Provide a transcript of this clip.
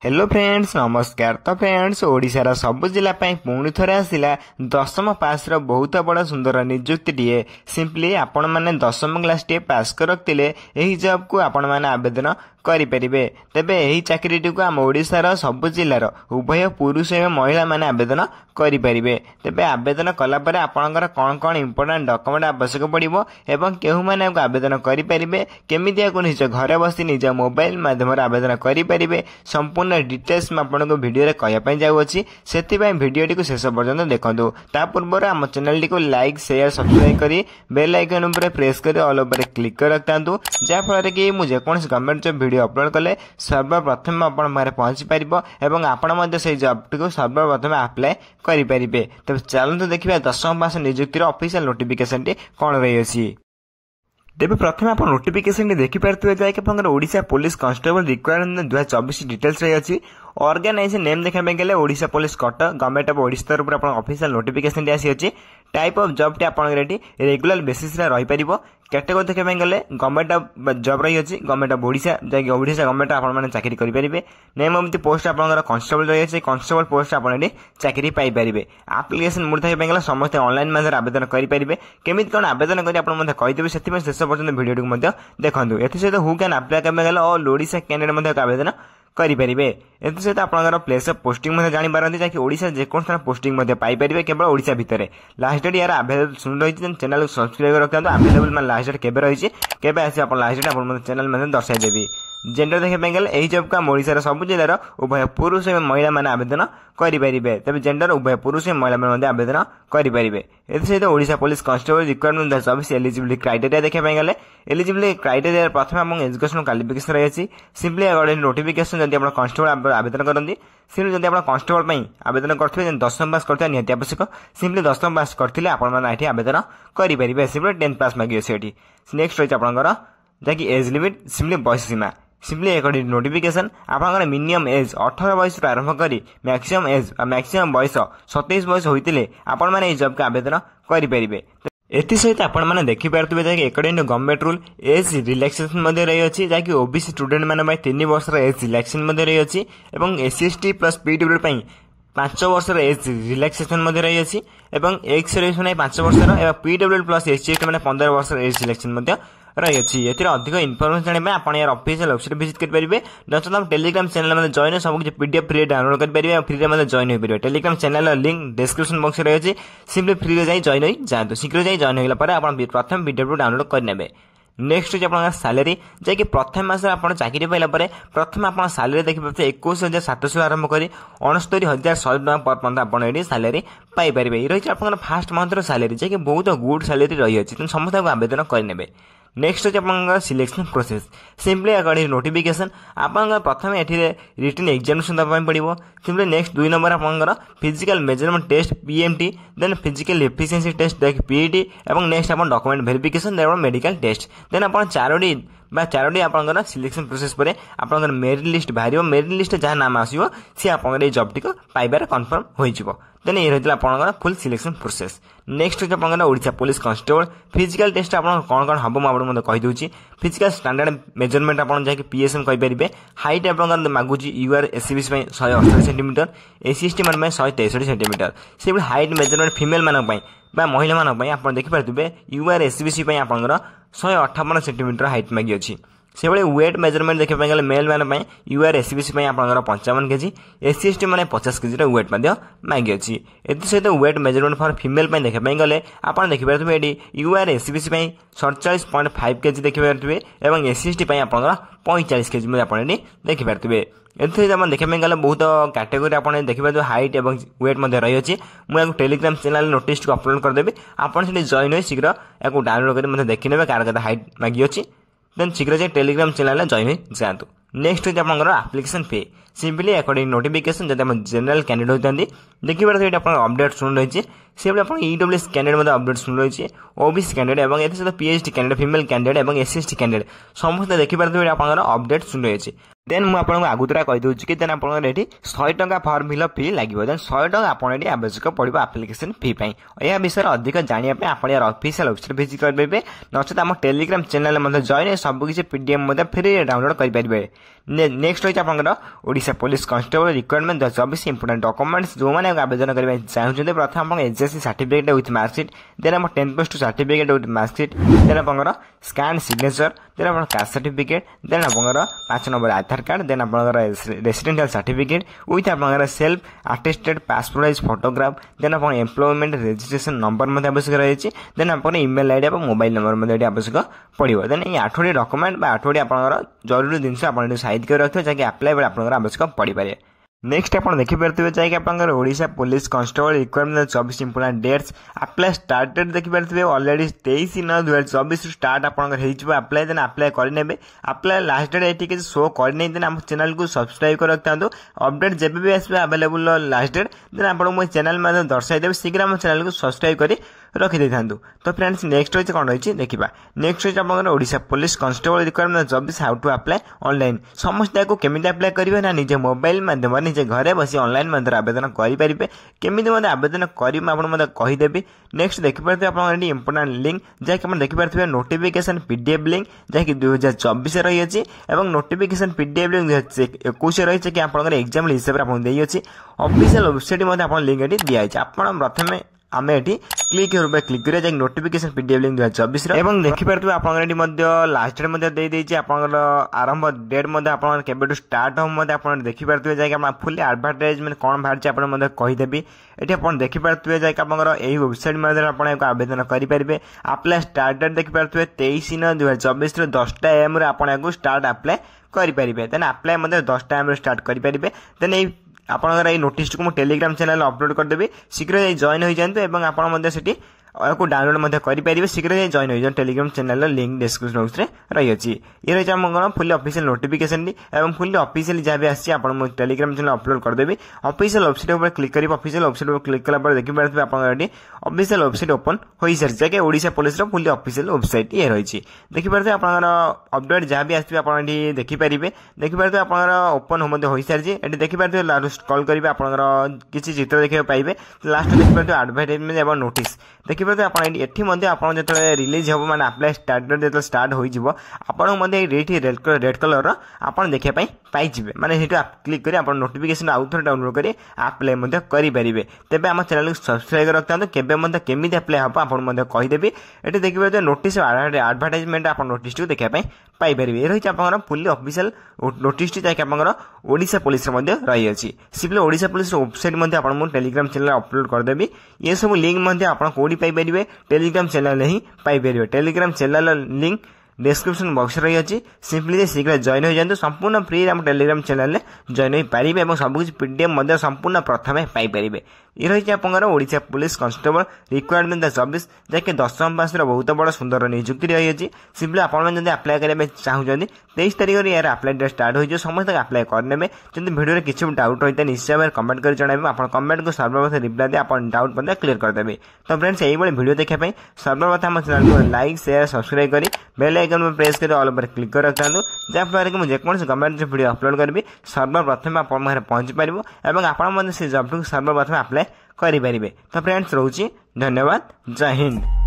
Hello friends नमस्कार। तो friends ओडिशार सबु जिला पुणी थे आसला दशम पास रो बहुत बड़ सुंदर नियुक्ति टीए। सिंपली आपण मैंने दशम क्लास टी पास कर रखिले यही जॉब को आपण मैंने आवेदन करेंगे। तेबे यही चाकरी टी आम ओडिशार सबु जिलार उभय पुरुष एवं महिला माने आवेदन करेंगे। तेबे आवेदन कलापर आपणकर कौन कौन इंपोर्टाट डॉक्यूमेंट आवश्यक पड़ो एवं केहू मैंने आवेदन करेंगे केमिति निज घर बसी निज मोबाइल माध्यम आवेदन करेंगे संपूर्ण डिटेल्स में आपको वीडियो कहवाई जाऊँगी से वीडियो टी शेष पर्यटन देखूँ। ता पूर्व आम channel T like share subscribe कर बेल आइकन प्रेस कर ऑल ओवर क्लिक कर रखता जहाँफल कि मुझे गवर्नमेंट जॉब वीडियो अपलोड कले सर्वप्रथम आपरे पहुंची पार आपण से जॉब टी सर्वप्रथम अप्लाई करेंगे। तब चलते देखिए दशम पास नियुक्तिर ऑफिशियल नोटिफिकेशन टी कौन रही। तेज प्रथम आप नोटिफिकेशन देखिपे जैक Odisha police constable recruitment 2024 details रही अच्छी ऑर्गेनाइजेशन नेम देखा गले Odisha Police Cuttack government of Odisha तरफ ऑफिशियल नोटिफिकेशन आसी अच्छी टाइप ऑफ जॉब टी आपन रेगुलर बेसिस रही पार कैटेगरी देखा गले गवर्नमेंट ऑफ जॉब रही अच्छी गवर्नमेंट ऑफ ओडिशा जैक ओडिशा गवर्नमेंट आपने चाकरी करेंगे। नेम ऑफ द पोस्ट आप कांस्टेबल रही है कांस्टेबल पोस्ट आप चाकरी पाइपर आप्लिकेसन मोड देखा गला समस्त ऑनलाइन माध्यम आवेदन करेंगे केमी कौन आवेदन कर कहीदेवी से शेष पर्यटन वीडियो को देखूँ। एसत हु कैन अप्लाई कर ऑल ओडिशा कैंडिडेट आवेदन करेंगे। सहित आप प्लेस ऑफ पोस्टिंग जापारती जैसे ओडिशा जेकोसी पोस्टिंग पाइपर केवल ओडिशा भितर लास्ट डेट यार अवेलेबल सुन रही चैनल को सब्सक्राइब रखता अवेलेबल मैं लास्ट डेट केवे रही केवे आस लास्ट डेट आप चैनल में दर्शाईदेवी। जेंडर देखा गले यही जॉब को आम ओडिशार सबु जिलार उभय पुरुष और महिला मैंने आवेदन करेंगे। तेज जेंडर उभय पुरुष और महिला मैंने आवेदन करेंगे। सहित Odisha police constable recruitment 2024 eligibility criteria देखा गले एलिजिबिलिटी क्राइटेरिया प्रथम आप एजुकेशन क्वालिफिकेशन रही सिंपली गोटे नोटिफिकेशन जब आप कांस्टेबल आवेदन करती सिंपली जब आप कांस्टेबल आवेदन करेंगे दशम पास करते निहत आवश्यक सिंपली दशम पास करते आपने आवेदन करेंगे। सिंपली 10 पास मांगे से नेक्स्ट रही आपंकर जैकि एज लिमिट सिंपली बयस सीमा सिंपली एक नोटिफिकेशन आपंकर मिनिमम एज 18 बयस आरंभ कर मैक्सिमम एज मैक्सिमम बयस 27 बयस होते आपण मैंने जॉब को आवेदन करेंगे। एसत आपने देखिपे जैसे according to government rule age relaxation रही अच्छी जैसे ओबीसी स्टूडेंट मैंने 3 वर्ष एज रिलैक्सेशन रही अच्छी और एससी प्लस पीडब्ल्यू 5 वर्ष एज रिलैक्सेशन रही अच्छी एक्स सर्विस 5 वर्ष पीडब्ल्यू प्लस एससी मैंने 15 वर्ष एज रिलैक्सेशन रही अच्छी। एथिर अधिक इनफॉरमेशन जाना आप यार ऑफिशियल वेबसाइट विजिट करेंगे नचेत आप टेलीग्राम चैनल में जॉइन सब किसी पीडीएफ फ्री डाउनलोड करेंगे फ्री में जॉइन हो पारे। Telegram channel link description box रही है सिंपली फ्री में जॉइन हो जातु शीघ्र जॉइन होगा आप प्रथम पीडीएफ डाउनलोड करने। नेक्स्ट हूँ आप सैलरी जैकि प्रथम मास आप चाकरी पाइला प्रथम आप सैलरी देखिए 21,700 आरंभ कर 69,100 टका पर मंथ आप सैलरी पाइपर। ये रही आप फास्ट मंथर सैलरी जैसे बहुत गुड सैलरी रही है समस्त आवेदन करेंगे। नेक्स्ट हूँ आप selection process simply according notification आप प्रथम ये रिटन एग्जामिनेशन देवाई पड़ो सिंपली। नेक्स्ट 2 नंबर आपंकर physical measurement test PMT then physical efficiency test PET और नेक्स्ट आप document verification then medical test then आप चारोटी आपंकर सिलेक्शन प्रोसेस पर आपंकर मेरिट लिस्ट बाहर मेरिट लिस्ट जहाँ नाम आसो सी आप जॉब टी पाइबार कन्फर्म हो देन ये रही आपंकर फुल सिलेक्शन प्रोसेस। नेक्स्ट हूँ आपंकर Odisha police constable physical test आप कौन कौन हम मुझे कहीदे फिजिकल स्टैंडर्ड मेजरमेंट आप जैसे पीएसएम कहींपर हाइट आप मागुच यूआर एससीबीसी 168 सेंटीमीटर एससीएसटी मान 163 सेंटीमीटर से हाइट मेजरमेंट फिमेल मानक महिला मानक आप देखिपे यूआर एससीबीसी आपंकर 158 सेंटीमीटर हाइट मागी अच्छी से वेट मेजरमेंट देखा गले मेल मैन यूआर एससीबीसी आप 55 केजी एससीएसटी मैंने 50 केजी वेट मांगी अच्छी। सहित वेट मेजरमेंट फॉर फीमेल देखा गले आप देखिपे ये यूआर एससीबीसी 47.5 केजी देखिपे और एससीएसटी आप 45 केजी आप देखिपे। एसते आप देखा गले बहुत कैटेगरी आप देखिए हाइट और वेट रही अच्छी मुझे टेलीग्राम चैनल नोटिस को अपलोड करदेवी आपड़ी जॉइन हो शीघ्र या डाउनलोड कर देखने कार के हाइट मांगी अच्छी देन शीघ्र जाए टेलीग्राम चैनल में जॉइन हो जातु। नेक्स्ट हूँ आप आप्लिकेशन फी सिंपली अकॉर्डिंग नोटिफिकेशन जब आप जनरल कैंडिडेट होती देखिए आप अपडेट शुण रही से आप ईडब्ल्यूएस कैंडिडेट अपडेट शुण रही ओबीसी कैंडिडेट और सहित पीएचडी कैंडिडेट फीमेल कैंडिडेट और एससीएसटी कैंडिडेट समस्त देखिए आप अपडेट शुण रही। देन मुझे आपको आगुतरा कहीदे कि देन आप 100 टंका फॉर्म फिलअप फी लगे देन 100 टंका आपड़ी आवश्यक पड़ो आप्लिकेसन फी यह विषय अधिक जानापी आप यार ऑफिशियल वेबसाइट विजिट करेंगे नचेत आम टेलीग्राम चैनल जॉइन सबकि पीडीएफ फ्री डाउनलोड करेंगे। नेक्स्ट रही आप Odisha police constable recruitment 2024 important documents जो मैंने आवेदन करने चाहते प्रथम आप HSC certificate with marksheet then आप 10+2 सर्टिफिकेट विथ मार्कशीट देन आप स्कैन सिग्नेचर देन आप कास्ट सर्टिफिकेट देन आप 5 नंबर आधार कार्ड देन आप रेसिडेंशियल सर्टिफिकेट विथ आप self attested passport size photograph then आप एम्प्लॉयमेंट रजिस्ट्रेशन नंबर आवश्यक रही देन आप ईमेल आईडी मोबाइल नंबर आवश्यक पड़ो देन ये 8टी डॉक्यूमेंट 8टी आप जरूरी जिनस आप साइड कर रखिए जहाँकि आप्लाय बेले आप आवश्यक पड़ पाए। नेक्स्ट आप देखिपे जैसे आपंकर Odisha police constable requirement 24 important dates apply start date देखिपे ऑलरेडी 23/9/2024 स्टार्ट आपंकर अप्लाई देन अप्लाई करेंगे अप्लाई लास्ट डेट ये शो करनी देन आप चैनल को सब्सक्राइब कर रखता अपडेट जब भी आसपे अवेलेबल लास्ट डेट देन आप चैनल में दर्शाई शीघ्र आम चैनल को सब्सक्राइब कर रखी था। तो फ्रेंड्स नेक्स्ट रही कौन रही देखा नेक्स्ट रही आप Odisha police constable requirement 24 how to apply online समस्त को केमी अप्लाई करेंगे ना निजे मोबाइल माध्यम निजे घरे बस ऑनलाइन आवेदन करेंगे केमी आवेदन करेंगे कहीदेवी। नेक्स्ट देखिपे आप इंपोर्टेंट लिंक जहाँकि देखिपे नोटिफिकेशन पीडीएफ लिंक जहाँकि 2024 रही है नोटिफिकेशन पीडीएफ लिंक 2021 रही है कि आप एग्जाम हिसाब से अच्छी ऑफिशियल वेबसाइट लिंक ये दिखाई आप प्रथम आम ये क्लिक क्लिक करें नोटिफिकेशन पीडीएफ लिंक 2024 देखिपे आप लास्ट डेट आप आरंभ डेट आप स्टार्ट हम आप देखिपे जैसे फुल एडवर्टाइजमेंट कौन बाहर कहीदेवी ये आप देखिपे जैसे आप वेबसाइट आवेदन करेंगे अप्लाई स्टार्ट डेट देखिपे 23/9/2024 10टा AM आपको स्टार्ट अप्लाई करेंगे देन अप्लाई 10टा AM स्टार्ट करेंगे देन आपंकर ये नोटिस को टेलीग्राम चैनल अपलोड करदेवी शीघ्र जॉइन हो जाते आपड़ी को डाउनलोड करेंगे शीघ्र जॉइन हो Telegram channel link description box में रही है ये रही है full official notification full official जहाँ भी आसी टेलीग्राम चैनल अपलोड करदेवी ऑफिशियल वेबसाइट पर क्लिक करेंगे ऑफिशियल वेबसाइट पर क्लिक कला देखिए आप ऑफिशियल वेबसाइट ओपन हो सारी कि Odisha Police full official website ये रही देखिए आप अपडेट जहाँ भी आसपे आप देखिपारे आप ओपन हो सारी ये देखिए स्क्रॉल करेंगे आप किसी चित्र देखा पाइबे लास्ट देखिए एडवर्टाइजमेंट एवं नोटिस देखिए आप जो रिलीज हम मैंने अप्लाई स्टार्ट डेट जो स्टार्ट हो रेड कलर आप देखापी पाइबे मैंने क्लिक कर नोटिफिकेशन आउ थे डाउनलोड कर अप्लाई करेंगे तेज आम चैनल को सब्सक्राइब रखता केमी केमी अप्लाई हम आपको कहीदेवी ये देखिए नोटिस एडवर्टाइजमेंट आप नोटिस को देखापी पाइपर ये रही है फुल ऑफिशियल नोटिस जैसे आप ओडिशा पुलिस रही है सिंपली ओडिशा पुलिस वेबसाइट आप टेलीग्राम चैनल अपलोड करदेवी ये सब लिंक आप कौटी पाइपर टेलीग्राम चैनल ही पाइपर Telegram channel link description box रही है सिंपली शीघ्र जॉइन हो जाते संपूर्ण फ्री आम टेलीग्राम चैनल जॉइन हो पारे और सबकि पीडीएफ संपूर्ण प्रथम पाइपर ये रही है ओडिशा पुलिस कांस्टेबल रिक्वायरमेंट 2024 जैसे 10th पास बहुत बड़ा सुंदर नियुक्ति रही है सिंपली आपड़ी अप्लाई करेंगे चाहते 23 तारिख यार अप्लाई डेट स्टार्ट हो समस्त अप्लाई करने जब वीडियो किसी भी डाउट होता है निश्चय भाव कमेंट कर जन आप कमेंट को सर्वप्रथम रिप्लाई दे आप डाउट क्लियर करदेवे। तो फ्रेंड्स यही वीडियो देखापी सर्वप्रथम लाइक शेयर सब्सक्राइब कर बेल आइकन में प्रेस कर ऑल पर क्लिक कर रखता जहाँफल कि मुझे जेकोसी गवर्नमेंट वीडियो अपलोड करी सर्वप्रथम आप पहुंची पार और आप जॉब सर्वप्रथम अप्लाई करेंगे। तो फ्रेंड्स रोची धन्यवाद जय हिंद।